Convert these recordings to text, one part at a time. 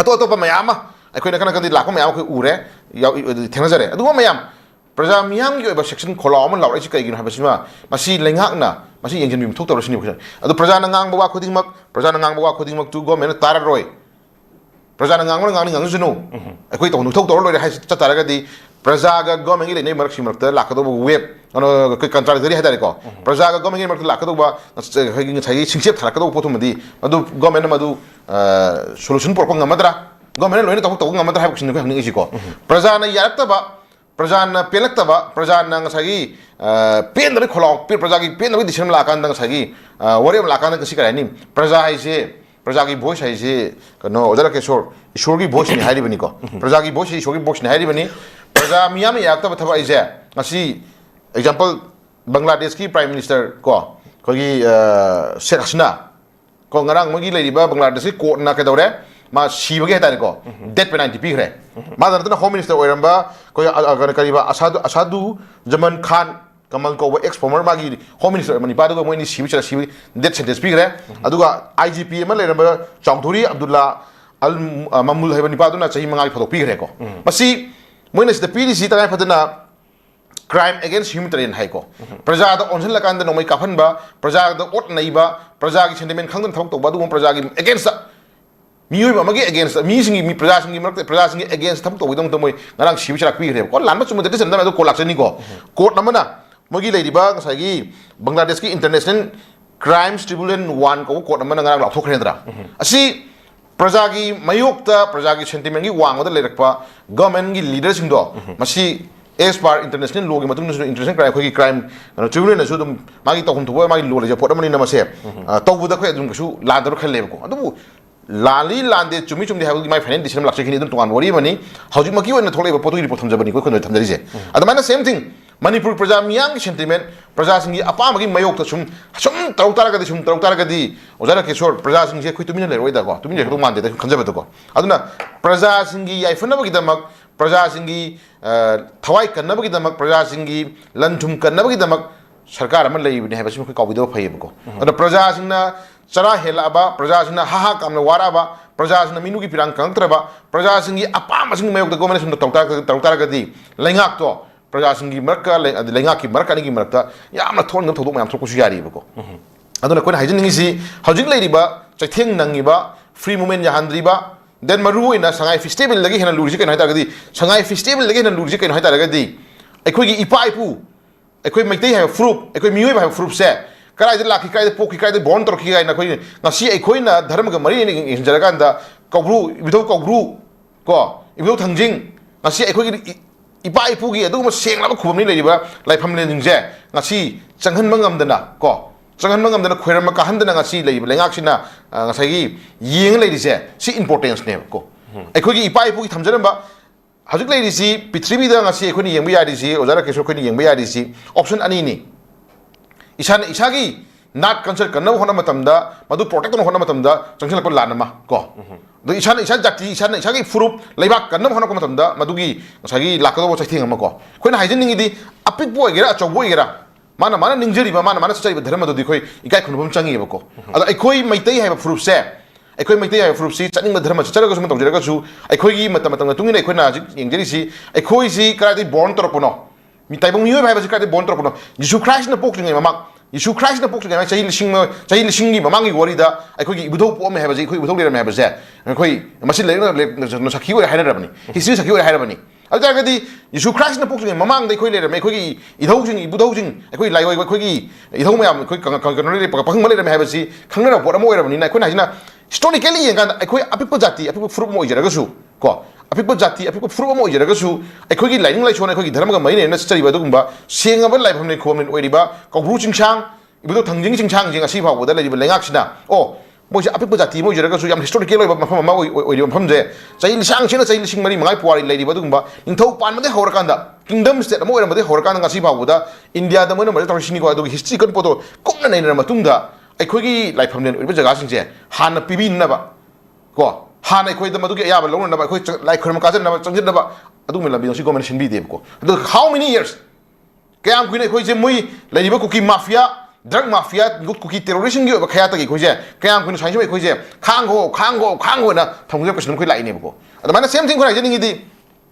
ꯑꯇꯣꯞ ꯃꯌꯥꯝ ꯑꯃ ꯑꯩꯈꯣꯏꯅ ꯀꯟꯗꯤ ꯂꯥꯛꯄ ꯃꯌꯥꯝ ꯑꯩꯈꯣꯏ ꯎꯔꯦ ꯊꯦꯡꯅꯖꯔꯦ ꯑꯗꯨꯒꯨꯝꯕ ꯃꯌꯥꯝ ꯄ꯭ꯔꯖꯥ ꯃꯤꯌꯥꯝꯒꯤ ꯑꯣꯏꯕ ꯁꯦꯛꯁꯟ ꯈꯣꯜꯂꯥꯎ ꯑꯃ ꯂꯥꯎꯔꯛꯏꯁꯤ ꯀꯩꯒꯤꯅꯣ ꯍꯥꯏꯕꯁꯤꯃ ꯃꯁꯤ ꯂꯩꯉꯥꯛꯅ ꯃꯁꯤ ꯌꯦꯡꯁꯤꯟꯕꯤꯕ ꯊꯣꯛꯇꯕꯁꯤꯅꯤ ꯑꯗꯨ ꯄ꯭ꯔꯖꯥꯅ ꯉꯥꯡꯕ ꯋꯥ ꯈꯨꯗꯤꯡꯃꯛ ꯈꯨꯗꯤꯡꯃꯛꯇꯨ ꯒꯣꯔꯃꯦꯟꯅ ꯇꯥꯔꯔꯣꯏ ꯄ꯭ꯔꯖꯥꯅ ꯉꯥꯡꯖꯅꯨ ꯑꯩꯈꯣꯏ ꯇꯧ ꯇꯧꯔ ꯂꯣꯏꯔꯦ ꯍꯥꯏ ꯆꯠꯇꯥꯔꯒꯗꯤ ꯄ꯭ꯔꯖꯥꯒ ꯒꯣꯔꯃꯦꯟꯒꯤ ꯂꯩꯅꯩ ꯃꯔꯛꯇ ꯂꯥꯛꯀꯗꯧꯕ ꯋꯦꯕ ꯀꯟꯇ꯭ꯔꯥꯗꯤꯛꯇꯔꯤ ꯍꯥꯏꯇꯥꯔꯦꯀꯣ ꯄ꯭ꯔꯖꯥꯒ ꯒꯣꯔꯃꯦꯟꯒꯤ ꯃꯔꯛꯇ ꯂꯥꯛꯀꯗꯧꯕ ꯉꯁꯥꯏꯒꯤ ꯁꯤꯡꯆꯦꯞ ꯊꯥꯔꯛꯀꯗꯧꯕ ꯄꯣꯠꯇꯨꯃꯗꯤ ꯃꯗꯨ ꯒꯣꯔꯃꯦꯟꯅ ꯃꯗꯨ ꯁꯣꯂꯨꯁꯟ ꯄꯨꯔꯛꯄ ꯉꯝꯃꯗ꯭ꯔꯥ ꯒꯣꯔꯃꯦꯟꯅ ꯂꯣꯏꯅ ꯇꯧꯕ ꯉꯝꯃꯗ꯭ꯔꯥ ꯍꯥꯏꯕꯁꯤꯅꯤ ꯑꯩꯈꯣꯏ ꯍꯪꯅꯤꯡꯉꯤꯁꯤꯀꯣ ꯄ꯭ꯔꯖꯥꯅ ꯌꯥꯔꯛꯇꯕ ꯄ꯭ꯔꯖꯥꯅ ꯄꯦꯜꯂꯛꯇꯕ ꯄ꯭ꯔꯖꯥꯅ ꯉꯁꯥꯏꯒꯤ ꯄꯦꯟꯗꯕꯒꯤ ꯈꯣꯜꯂꯥꯎ ꯄ꯭ꯔꯖꯥꯒꯤ ꯄꯦꯟꯗꯕꯒꯤ ꯗꯤꯁꯤꯖꯟ ꯂꯥꯛꯀꯥꯟꯗ ꯉꯁꯥꯏꯒꯤ ꯋꯥꯔꯤ ꯑꯃ ꯂꯥꯛꯀꯥꯟꯗ ꯉꯁꯤ ꯀꯔꯤ ꯍꯥꯏꯅꯤ ꯄ꯭ꯔꯖꯥ ꯍꯥꯏꯁꯦ ꯄ꯭ꯔꯖꯥꯒꯤ ꯚꯣꯏꯁ ꯍꯥꯏꯁꯦ ꯀꯩꯅꯣ ꯏꯁꯣꯔ ꯏꯁꯣꯔꯒꯤ ꯚꯣꯏꯁꯅꯤ ꯍꯥꯏꯔꯤꯕꯅꯤꯀꯣ ꯄ꯭ꯔꯖꯥꯒꯤ ꯚꯣꯏꯁꯁꯤ ꯏꯁꯣꯔꯒꯤ ꯚꯣꯏꯁꯅꯤ ꯍꯥꯏꯔꯤꯕꯅꯤ ꯄ꯭ꯔꯖꯥ ꯃꯤꯌꯥꯝꯅ ꯌꯥꯔꯛꯇꯕ ꯊꯕꯛ ꯑꯩꯁꯦ ꯉꯁꯤ ꯑꯦꯛꯖꯥꯝꯄꯜ ꯕꯪꯒ꯭ꯂꯥꯗꯦꯁꯀꯤ ꯄ꯭ꯔꯥꯏꯝ ꯃꯤꯅꯤꯁꯇꯔ ꯀꯣ ꯑꯩꯈꯣꯏꯒꯤ ꯁꯦꯈ ꯍꯁꯤꯅꯥ ꯀꯣ ꯉꯔꯥꯡ ꯃꯣꯏꯒꯤ ꯂꯩꯔꯤꯕ ꯕꯪꯒ꯭ꯂꯥꯗꯦꯁꯀꯤ ꯀꯣꯔꯠꯅ ꯀꯩꯗꯧꯔꯦ ꯃꯥ ꯁꯤꯕꯒꯤ ꯍꯥꯏꯇꯥꯔꯦꯀꯣ ꯗꯦꯠ ꯄꯦꯅꯥꯜꯇꯤ ꯄꯤꯈ꯭ꯔꯦ ꯃꯥꯗ ꯅꯠꯇꯅ ꯍꯣꯝ ꯃꯤꯅꯤꯁꯇꯔ ꯑꯣꯏꯔꯝꯕ ꯑꯩꯈꯣꯏ ꯀꯔꯤꯕ ꯑꯁꯥꯗꯨ ꯖꯃꯟ ꯈꯥꯟ ꯀꯃꯜ ꯀꯧꯕ ꯑꯦꯛꯁ ꯐꯣꯔꯃꯔ ꯃꯥꯒꯤ ꯍꯣꯝ ꯃꯤꯅꯤꯁꯇꯔ ꯃꯅꯤꯄꯥꯗꯨꯒ ꯃꯣꯏꯅꯤ ꯁꯤꯕ ꯗꯦꯠ ꯁꯦꯟꯇꯦꯟꯁ ꯄꯤꯈ꯭ꯔꯦ ꯑꯗꯨꯒ IGP ꯑꯃ ꯂꯩꯔꯝꯕ ꯆꯧꯙꯨꯔꯤ ꯑꯕꯗꯨꯜꯂꯥ ꯑꯜ ꯃꯃꯨꯜ ꯍꯥꯏꯕ ꯅꯤꯄꯥꯗꯨꯅ ꯆꯍꯤ 5 ꯐꯥꯗꯣꯛ ꯄꯤꯈ꯭ꯔꯦꯀꯣ ꯃꯁꯤ ꯃꯣꯏꯅ ꯁꯤꯗ ꯄꯤꯔꯤꯁꯤ ꯇꯉꯥꯏ ꯐꯗꯅ crime against humanitarian haiko prajada onjal lakanda nomai kafanba prajada ot naiba prajagi sentiment khangdan thok toba du prajagi against miyoi amagi against mi singi mi prajasingi marak prajasingi against tham toba dong tomoi ngarang sibi charak pi gre ko lanma chum de sen da do kolak ni ko court namana mogi leiriba ngasagi Bangladesh ki international crimes tribunal 1 ko court namana ngarang lak thokhrendra asi prajagi mayokta prajagi sentiment gi wangda lerakpa government gi leader sing do masi as per international law gi matung international crime khoi crime tribunal na su dum magi tawhum thuba magi law le pot amani na mase tawbuda khoi adum su ladar khalle ko adu lali lande chumi chumi habu mai finance decision lakse khini dum tongan wari mani hauji maki oina tholai ba potu report thamjabani ko khonoi thamjari je adamana same thing manipur praja miyang ki sentiment praja singi apa magi mayok ta sum tarau tara gadi ojara keshor praja singi je khoi tumina le roi da ko tumina ko mande da khanjaba to ko aduna praja singi yaifana bagi damak praja singi thawai kannaba gi damak praja singi lanthum kannaba gi damak sarkar ama lei bini habasi ko kawido phayeb ko aduna praja singna chara helaba praja singna haha kamna waraba praja singna minu gi pirang kangtraba praja singi apa masing mayok da gomene sum tarau tara gadi lengak to praja singi marka lengak ki marka ni gi marka yamna thon ngam thodok mayam thok ku yari ba ko aduna ko hajin ngi si hajik lei riba chaitheng nangiba free movement ya handriba then maru ina sangai festival lagi hena lurji kai haita gadi sangai festival lagi hena lurji kai haita gadi aikoi gi ipa ipu aikoi maitai ha fruit aikoi mioi ba fruit se karai de laki kai de poki kai de bon tor ki kai na koi ngasi aikoi na dharma ga mari ni injara kan da kobru ibidau kobru ko ibidau thangjing ngasi aikoi gi ipa ipu gi adu ma seng la khubam ni lei ba laifam le ning je ngasi changhan mangam dana ko changan mangam dana khoiram ka handana ngasi lei lengak sina ngasai gi yeng lei rise si importance ne ko aikoi gi ipa ipu gi thamjaram ba hajik lei risi prithvi da ngasi aikoi ni yengba yari si ojara kesho khoi ni yengba yari si option ani ni isana isagi not concert kanna hona matam da madu protect no hona matam da changchal ko lanama ko do isana jati isana isagi furup leibak kanna hona ko matam da madugi ngasagi lakado chaithing ama ko khoina haijin ningi di apik boy gera achogboy gera mana ningjari ba mana sachai ba dharma do di khoi ikai khunubam changi ba ko ada aikoi maitai hai ba frup se aikoi maitai hai frup si chaning ba dharma chara ga sum tawjera ga su aikoi gi matam tungina aikoi na ji yengjari si aikoi si kra di born toropono mi taibong mi ba si kra di born toropono Jesus Christ na pok ngai mamak Jesus Christ na pok ngai chai lising gi mamang gi wori da aikoi gi ibudau po me ha ba ji aikoi ibudau le me ha ba se aikoi masin le no sakhi oi haina rabani history sakhi oi haina rabani अगर यीशु Christ ने pox ममांग दे खोई लेरमे खोई इधौजिंग इबुधौजिंग अखोई लाइवै खोई इधौ मयाम खोई कनो ले पखंग मले रमे हाबसी खंगना पोट अमो ओइरबनि ना खोई हाजिना हिस्टोरिकली येंगा अखोई अपिप जाति अपिप फ्रुप मो इजरगसु को अपिप जाति अपिप फ्रुप मो इजरगसु अखोई लाइनिंग लाइसोन अखोई धर्म गा मैने न चरिबा दुगुंबा सेंगबा लाइफम ने खोमन ओइरिबा कौब्रु चिंसांग इबुदो थंजिंग चिंसांग जिंग असि फावबदा लेरिबा लेंगाक्सिना ओ मोजे अपिप जाति मो इजरगसु याम हिस्टोरिकल ओइबा मफम मा ओइरि मफम जे चै लिसांग सेना चै लिसिंग मरि मंगाई पुवारी लेरिबा दुगुंबा निंथौ पानमदे होरकांदा किंगडम स्टेट अमो ओइरमदे होरकांदा ngasi फावबदा इंडिया दा मोन मरे तौसिनी को अदुगी हिस्ट्री कन पोतो कोमना नैना मतुंगदा अखोगी लाइफम ने ओइबा जगा सिंजे हाना पिबिनबा को हाना अखोई दा मदुगी याबा लौनबा अखोई लाइक खरम काजनबा चंगजनबा अदुग मेला बिनोसी गवर्नमेंट सिनबी देबको अदु हाउ मेनी इयर्स कयाम कुइन अखोई जे मुई लेरिबा Kuki mafia drug mafia Kuki terrorist की खया तक अखोजे क्या साइंस अखोजे खांगो ना थमगे क्वेश्चन अखोई लाइनेबको अदमाना सेम थिंग खोना जनिंगिदी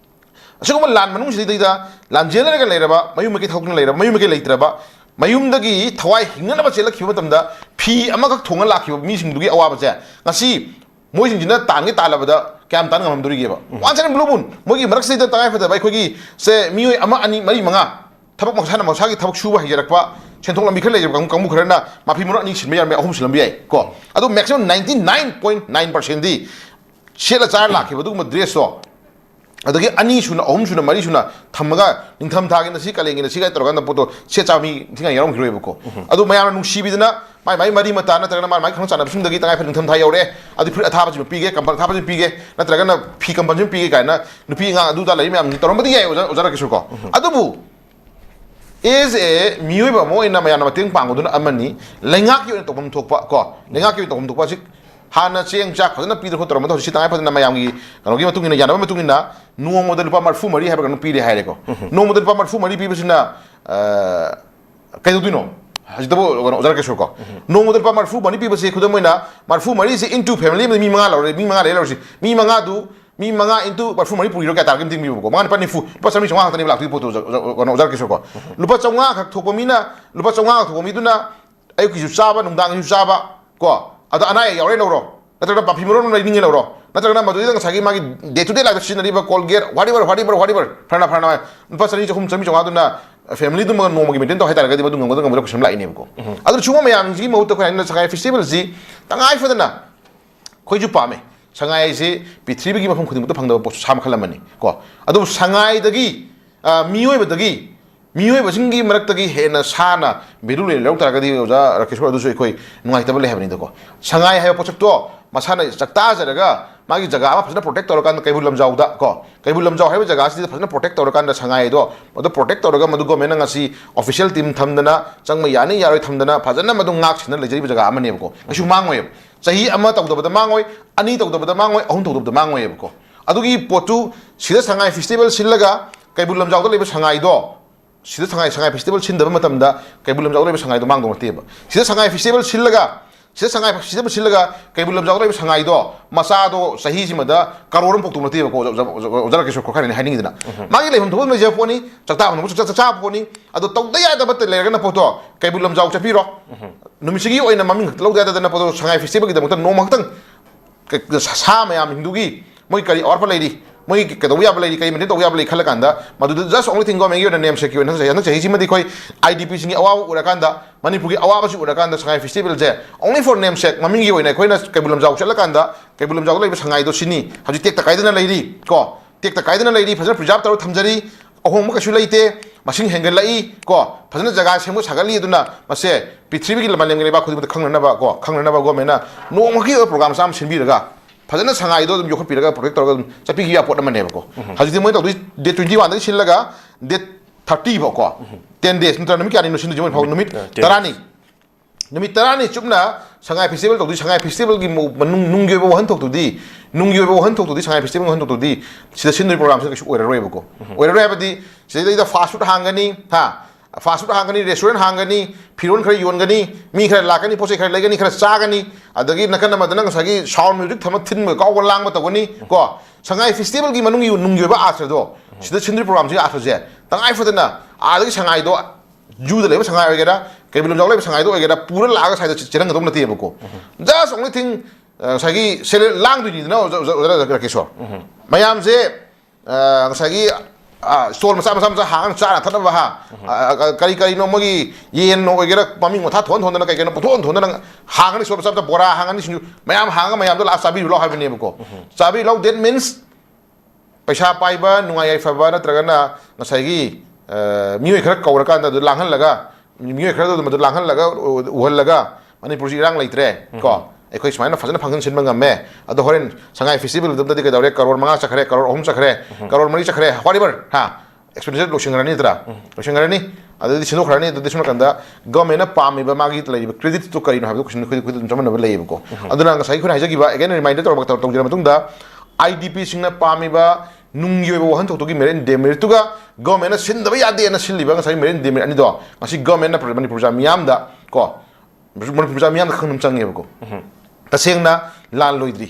असिगुम लान मनुंग सिदैदा लान जेलरगा लेरबा मयुम के थौकन लेरबा मयुम के लेत्रबा मयुमदगी थवाई हिंगनबा चेलखिबा मतमदा फी अमगक थोंगा लाखिबा मीसिंगदुगी अवाबसे ngasi मोइसिंजिना तांगे तालबदा क्याम तान ngमदुरिगेबा वांस एंड ब्लू मून मोगी मरकसिदा तांगाय फदा बाइखोगी से मियोय अमा अनि मरी मंगा थबक मखसाना मसागी थबक सुबा हिजरकपा सेंथों लंबी खर लेजब कांगु खरना माफी मुरा नि सिनबे यारमे अहुम सिलंबे याय को अदो मैक्सिमम 99.9% दी शेला चार लाखिबा दुगम ड्रेस तो अदगी अनि सुना अहुम सुना मरी सुना थमगा निंथम थागे नसी कलेंगे नसी गाय तोरगन पोतो से चामी थिंगा यारोम खिरोयबको अदो मयाम नुसीबिदना माय माय मरी मता नत्रगना माय खंग चाना बिसुंदगी तांगाय फन निंथम था यौरे अदि फ्रि अथाबा जिम पीगे कंपन अथाबा जिम पीगे नत्रगना फी कंपन जिम पीगे कायना नुपी nga अदु दा लई म्याम तोरमबदी याय ओजरा किशुर को अदुबु is a miuba mo in Namayana Ting Pangudun Amani, Langaki to Tomtopa, Langaki to Tomtopa, Hana Ching Jack, Peter Hotomato, Sita in Namayami, and give to Yanamatuna, no model Pamar Fumari have a Pidi Harico, no model Pamar Fumari people in Kaduno. No model Pamar Fumari people say Kudamina, Marfu Maris into family, Mimanga or Mimangadu. Mi manga into perfumery puri ka target ting mi ko man pani fu pa sami chonga tani lak tu poto ono jar kiso ko lupa chonga ka thopomina lupa chonga ka thopomiduna ayu ki saba nungdang ju saba ko ada anai yaure loro natra pa phimoro no ning loro natra na madu dang sagi magi day to day life scenery ba colgate whatever phana lupa sari chom chami chonga duna family du no mo gi maintain to hai targa di madu ngam ngam ko lam lai ne ko adu chuma mayam ji mo to ko na sagai festival ji tangai fadana khoi ju pa me Shanghai is a Pitribi from Kudu Pang of Sam Kalamani. Go. Ado Shanghai the Gi, Mue with the Gi, Mue was in Gi Maratagi, Hena, Sana, Beduli, Lotagadi, Rakishwa, Dusui, Noitably having the go. Shanghai have a protector, Masana is Taktazaga, Magi Zaga, personal protector can Kabulam Zauda go. Kabulam Zau have a Zagasi, the personal protector can the Shanghai do, but the protector Gamadugo Menangasi, official team Tamdana, Sangmayani, Yari Tamdana, Pazana Madungax, and the Legislative Amanebo. Shumangweb. Sahi ama tawda bada mangoi ani tawda bada mangoi ahun tawda bada mangoi ko adugi potu sida Shanghai festival sillaga kaibulam jawda leba Shanghai do sida Shanghai festival sindaba matamda kaibulam jawda leba Shanghai do mangdo mateba sida Shanghai festival sillaga kaibulam jawda leba Shanghai do masado sahi simada karoram poktu mateba ko ojara kesho ko khani haning dina magi lehum thobon meje poni chakta no chakta poni adu tawda ya da bat lerga na poto kaibulam jaw chapiro numisigi oina maming lawda da na poto Shanghai festival gi da no maktang sa mayam hindugi moi kari or palai moi kadawiya balai kai mate towiya balai khala kanda madu just only thing go mengi na name secure na chahi chimadi koi idp singi awa urakanda manipur gi awa basu urakanda Shanghai festival je only for name sec mamingi oina koi na kaibulam jaw chala kanda kaibulam jaw lai Shanghai do sini haji tek ta kaidana lairi ko tek ta kaidana lairi phajana preserve taru thamjari ahong ma kasu laite masing hengal lai ko phajana jaga semu sagali duna mase prithvi gi lamalem gi ba khudi khangna ba go mena no ma ki program sam sinbi raga Fazana Shanghai do you could protect Chapi Port Maneko. Has the moment of day 21 Shilaga, day 30 Boko, 10 days, Nutanamika in Numit, Tarani. Numit Tarani, Chupna, Shanghai Festival to the Shanghai Festival, Nungu Hunto to thee, Nungu Hunto to the Shanghai Festival Hunto to thee, see the Sindri programs were a Reboko. Where Rabbi, say the fast food hangani, ha. Fast food hangani, restaurant hangani, Piron Kari Yungani, Mika Lakani, Posaka Lagani, Sagani, Adagi Nakana Madanasagi, sound music, Tamatin, go along with the Wani, go. Shanghai Festival Gimanungi, Nunguba after do. She the Chindri programs after that. Tangai for the na, Ali Shanghai do, Jew the Leva Shanghai Gada, Kabilum Shanghai do, I get a poor lager side of Chiranga on the table. That's only thing Sagi said language, you know, Mayam say, Sagi. Stole some hang Sara Tanabaha, Kari no Mogi, Yen no get bombing with Haton on the Kagan, Hanging sort of the Bora hanging, Mayam Hanga, Mayam the last Sabi law have been able. Sabi law dead means Pasha Paiba, Nuaya Favana, Tragana, Nasagi, Muika Korakanda, the Langan Laga, Muika, the Langan Laga, Uelaga, Manipur Rang like Tre, go. A question of Fazana Pangan Sinmanga me at the Horin Shanghai Festival, the Direct or Manga or Home Sacre, Carol Marie Sacre, whatever, ha, expedited Loshinganitra, Loshingarani, other Sino Rani, the Disnokanda, Gomena Pami, Magit, like credit to Karina, have the question with German of Labco. Other than Saikun Hajagiva, again reminded of Dr. Jamatunda, IDP Singna Pamiba, ꯅꯨꯡꯒꯤ ꯑꯣꯏꯕ ꯋꯥꯍꯟꯊꯣꯛꯇꯨꯒꯤ merit ꯗꯦꯃꯦꯔꯤꯠꯇꯨꯒ ꯒꯣꯔꯃꯦꯟꯅ ꯁꯤꯟꯗꯕ ꯌꯥꯗꯦꯅ ꯁꯤꯜꯂꯤꯕ ꯉꯁꯥꯏ merit ꯗꯦꯃꯦꯔꯤꯠ ꯑꯅꯤꯗꯣ ꯉꯁꯤ ꯒꯣꯔꯃꯦꯟꯅ ꯃꯅꯤꯄꯨꯔ ꯄ꯭ꯔꯖꯥ ꯃꯤꯌꯥꯝꯗ ꯀꯣ ꯃꯅꯤꯄꯨꯔ ꯄ꯭ꯔꯖꯥ ꯃꯤꯌꯥꯝꯗ ꯈꯪꯕ ꯆꯪꯉꯦꯕꯀꯣ ꯇꯁꯦꯡꯅ ꯂꯥꯟ ꯂꯣꯏꯗ꯭ꯔꯤ